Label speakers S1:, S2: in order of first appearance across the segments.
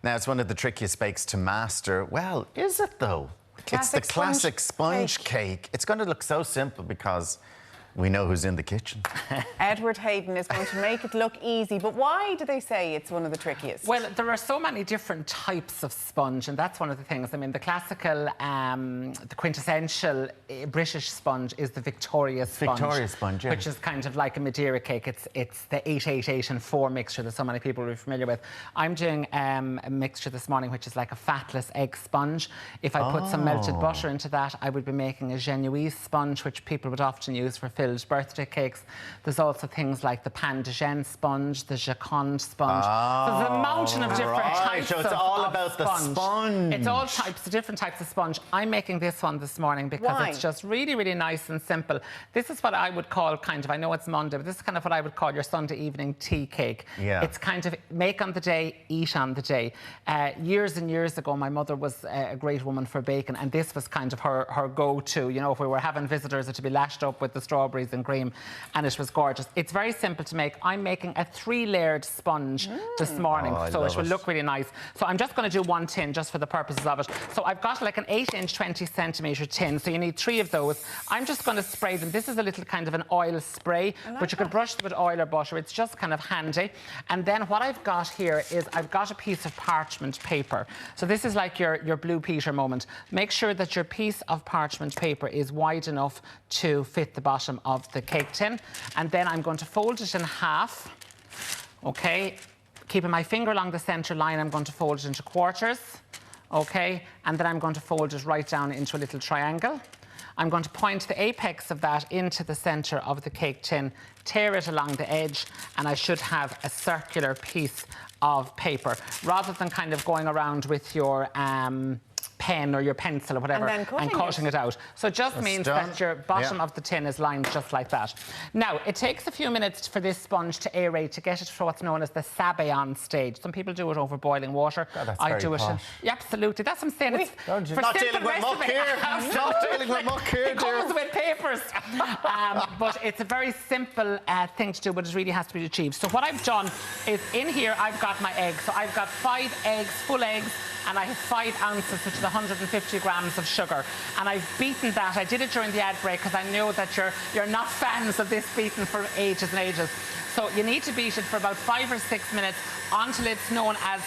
S1: Now, it's one of the trickiest bakes to master. Well, is it though? It's the classic sponge cake. It's going to look so simple because we know who's in the kitchen.
S2: Edward Hayden is going to make it look easy, but why do they say it's one of the trickiest?
S3: Well, there are so many different types of sponge, and that's one of the things. I mean, the classical, the quintessential British sponge is the Victoria sponge.
S1: Victoria sponge, yeah.
S3: Which is kind of like a Madeira cake. It's the 888 and 4 mixture that so many people are familiar with. I'm doing a mixture this morning which is like a fatless egg sponge. If I put some melted butter into that, I would be making a Genoese sponge, which people would often use for filled birthday cakes. There's also things like the Pan de Gênes sponge, the Jaconde sponge. There's a mountain of different types
S1: so it's all about the sponge.
S3: It's all different types of sponge. I'm making this one this morning because it's just really, really nice and simple. This is what I would call kind of, I know it's Monday, but this is kind of what I would call your Sunday evening tea cake.
S1: Yeah.
S3: It's kind of make on the day, eat on the day. Years and years ago, my mother was a great woman for baking, and this was kind of her go-to. You know, if we were having visitors, it would be lashed up with the strawberries and cream, and it was gorgeous. It's very simple to make. I'm making a 3-layered sponge this morning, so it will look really nice. So I'm just going to do 1 tin just for the purposes of it. So I've got like an 8-inch, 20-centimetre tin, so you need 3 of those. I'm just going to spray them. This is a little kind of an oil spray, but you could brush them with oil or butter. It's just kind of handy. And then what I've got here is I've got a piece of parchment paper. So this is like your Blue Peter moment. Make sure that your piece of parchment paper is wide enough to fit the bottom of the cake tin, and then I'm going to fold it in half. Okay, keeping my finger along the centre line, I'm going to fold it into quarters. Okay, and then I'm going to fold it right down into a little triangle. I'm going to point the apex of that into the centre of the cake tin, tear it along the edge, and I should have a circular piece of paper, rather than kind of going around with your pen or your pencil or whatever and cutting it out. So it just means that your bottom of the tin is lined just like that. Now, it takes a few minutes for this sponge to aerate, to get it to what's known as the sabayon stage. Some people do it over boiling water.
S1: God,
S3: I do it. Yeah, absolutely. That's what I'm saying.
S1: Not dealing with muck here. Not dealing with muck here,
S3: it comes with papers. But it's a very simple thing to do, but it really has to be achieved. So what I've done is, in here, I've got my eggs. So I've got 5 eggs, full eggs, and I have 5 ounces, which is 150 grams of sugar. And I've beaten that. I did it during the ad break because I know that you're not fans of this beaten for ages and ages. So you need to beat it for about 5 or 6 minutes until it's known as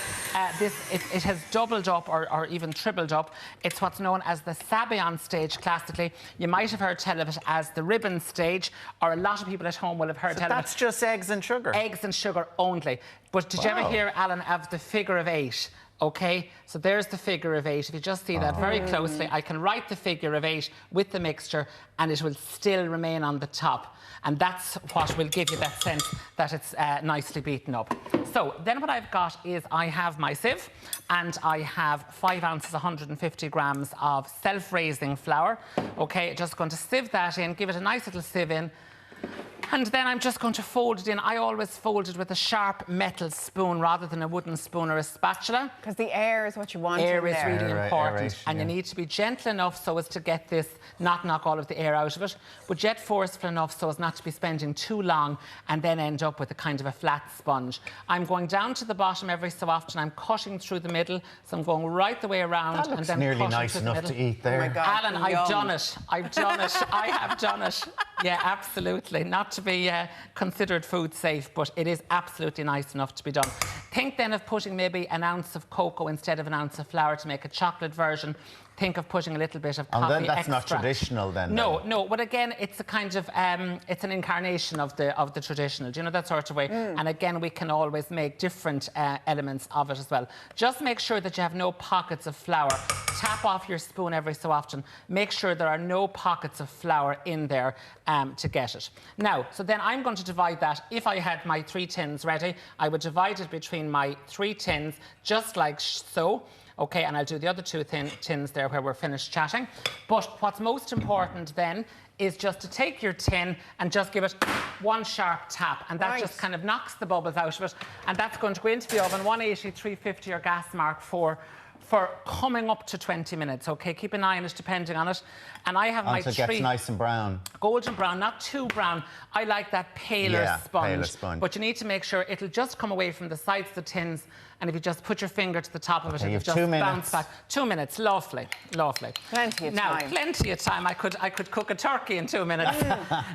S3: it has doubled up or even tripled up. It's what's known as the sabayon stage classically. You might have heard tell of it as the ribbon stage, or a lot of people at home will have heard tell of it.
S1: That's just eggs and sugar?
S3: Eggs and sugar only. But did you ever hear, Alan, of the figure of 8? Okay, so there's the figure of 8. If you just see that very closely, I can write the figure of 8 with the mixture and it will still remain on the top. And that's what will give you that sense that it's nicely beaten up. So then what I've got is I have my sieve, and I have 5 ounces, 150 grams of self-raising flour. Okay, just going to sieve that in, give it a nice little sieve in. And then I'm just going to fold it in. I always fold it with a sharp metal spoon rather than a wooden spoon or a spatula.
S2: Because the air is what you want.
S3: Air is really important. And you need to be gentle enough so as to get this, not knock all of the air out of it, but yet forceful enough so as not to be spending too long and then end up with a kind of a flat sponge. I'm going down to the bottom every so often. I'm cutting through the middle. So I'm going right the way around.
S1: That looks
S3: and then
S1: nearly nice enough to eat there.
S2: Oh my God,
S3: Alan, I've done it. I've done it. I have done it. Yeah, absolutely. Not to be considered food safe, but it is absolutely nice enough to be done. Think then of putting maybe an ounce of cocoa instead of an ounce of flour to make a chocolate version. Think of putting a little bit of coffee
S1: And then that's
S3: extract.
S1: not traditional then?
S3: No, but again, it's a kind of, it's an incarnation of the traditional, do you know, that sort of way. And again, we can always make different elements of it as well. Just make sure that you have no pockets of flour. Tap off your spoon every so often. Make sure there are no pockets of flour in there to get it. Now, so then I'm going to divide that. If I had my 3 tins ready, I would divide it between my 3 tins, just like so. Okay, and I'll do the other 2 tins there where we're finished chatting. But what's most important then is just to take your tin and just give it 1 sharp tap, and that just kind of knocks the bubbles out of it. And that's going to go into the oven, 180, 350 or gas mark for coming up to 20 minutes, okay? Keep an eye on it, depending on it. And I have my
S1: Until it gets nice and brown.
S3: Golden brown, not too brown. I like that paler sponge.
S1: Paler sponge.
S3: But you need to make sure it'll just come away from the sides of the tins and if you just put your finger to the top of it, and
S1: you
S3: you
S1: have
S3: just
S1: 2
S3: bounce
S1: minutes.
S3: back. 2 minutes, lovely, lovely.
S2: Plenty of
S3: now,
S2: time.
S3: plenty of time. I could cook a turkey in 2 minutes.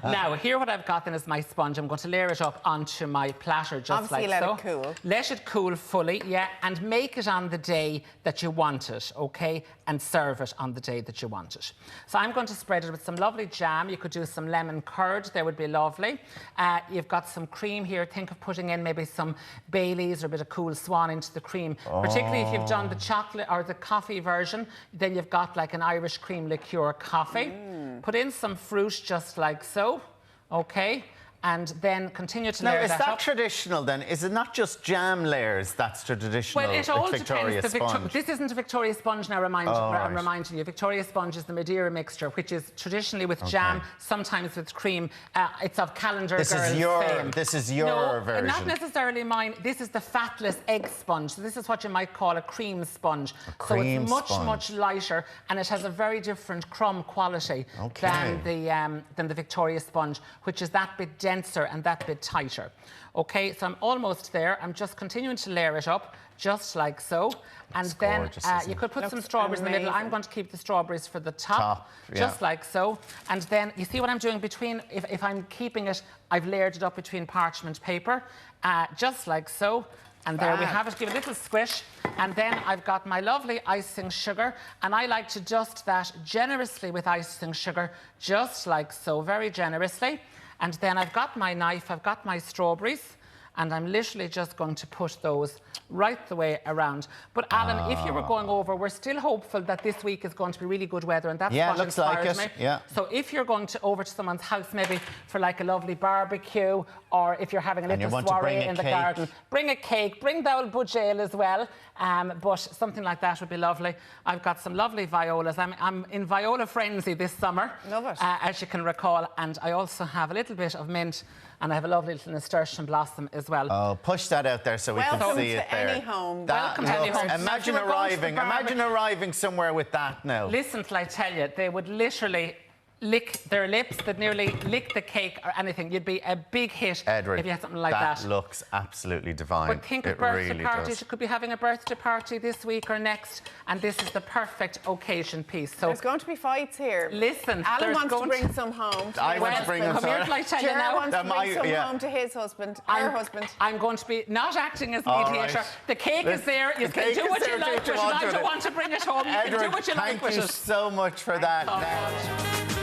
S3: Now, here what I've got then is my sponge. I'm going to layer it up onto my platter just
S2: Obviously
S3: like so.
S2: let it cool.
S3: Let it cool fully, yeah, and make it on the day that you want it, okay? And serve it on the day that you want it. So I'm going to spread it with some lovely jam. You could do some lemon curd, they would be lovely. You've got some cream here. Think of putting in maybe some Baileys or a bit of Cool Swan into the cream. Particularly if you've done the chocolate or the coffee version, then you've got like an Irish cream liqueur coffee. Put in some fruit just like so, okay? And then continue to layer
S1: Now, is
S3: that
S1: that
S3: up.
S1: traditional then? Is it not just jam layers that's the traditional
S3: Well, it all
S1: Victoria
S3: depends.
S1: sponge?
S3: This isn't a Victoria sponge now, I'm reminding you. Victoria sponge is the Madeira mixture, which is traditionally with jam, sometimes with cream. It's of Calendar Girls fame.
S1: This is your version.
S3: Not necessarily mine. This is the fatless egg sponge. So this is what you might call a cream sponge. So it's much lighter, and it has a very different crumb quality than the Victoria sponge, which is that bit denser and that bit tighter. Okay, so I'm almost there. I'm just continuing to layer it up, just like so. And
S1: It's
S3: then
S1: gorgeous,
S3: you could put some
S2: Looks
S3: strawberries in the middle.
S2: amazing.
S3: I'm going to keep the strawberries for the top, just like so. And then you see what I'm doing between, if I'm keeping it, I've layered it up between parchment paper, just like so. And there we have it. Give it a little squish. And then I've got my lovely icing sugar. And I like to dust that generously with icing sugar, just like so, very generously. And then I've got my knife, I've got my strawberries, and I'm literally just going to push those right the way around. But Alan, if you were going over, we're still hopeful that this week is going to be really good weather, and that's what
S1: looks like
S3: inspires
S1: it.
S3: me.
S1: Yeah.
S3: So if you're going over to someone's house, maybe for like a lovely barbecue, or if you're having a little soiree in the garden, bring a cake, bring the old budge ale as well. But something like that would be lovely. I've got some lovely violas. I'm in viola frenzy this summer,
S2: Love it.
S3: as you can recall, and I also have a little bit of mint, and I have a lovely little nasturtium blossom as well.
S1: Oh, push that out there so we can
S2: Welcome
S1: see
S2: to
S1: it there.
S2: any home.
S3: Welcome to any home.
S1: Imagine
S3: Now, if you were going to the
S1: imagine arriving somewhere with that now.
S3: Listen till I tell you, they would literally lick their lips, that nearly lick the cake or anything. You'd be a big hit
S1: Edward,
S3: if you had something like that.
S1: That looks absolutely divine.
S3: But think of
S1: it
S3: birthday
S1: really
S3: parties.
S1: does.
S3: You could be having a birthday party this week or next, and this is the perfect occasion piece. So
S2: There's going to be fights here.
S3: listen,
S2: Alan
S3: there's
S2: wants to
S3: going
S2: bring some home. To
S1: I
S2: his
S1: want to bring them
S3: come here till I tell you
S2: Ger
S3: now.
S2: wants to bring some
S1: yeah.
S2: home to his husband, her husband.
S3: I'm going to be not acting as
S1: All
S3: mediator.
S1: right.
S3: The cake is there. You can do what you like with it. I don't want to bring it home. You can do
S1: Edward,
S3: what you like with
S1: thank you
S3: it.
S1: so much for that.
S3: Thanks so much.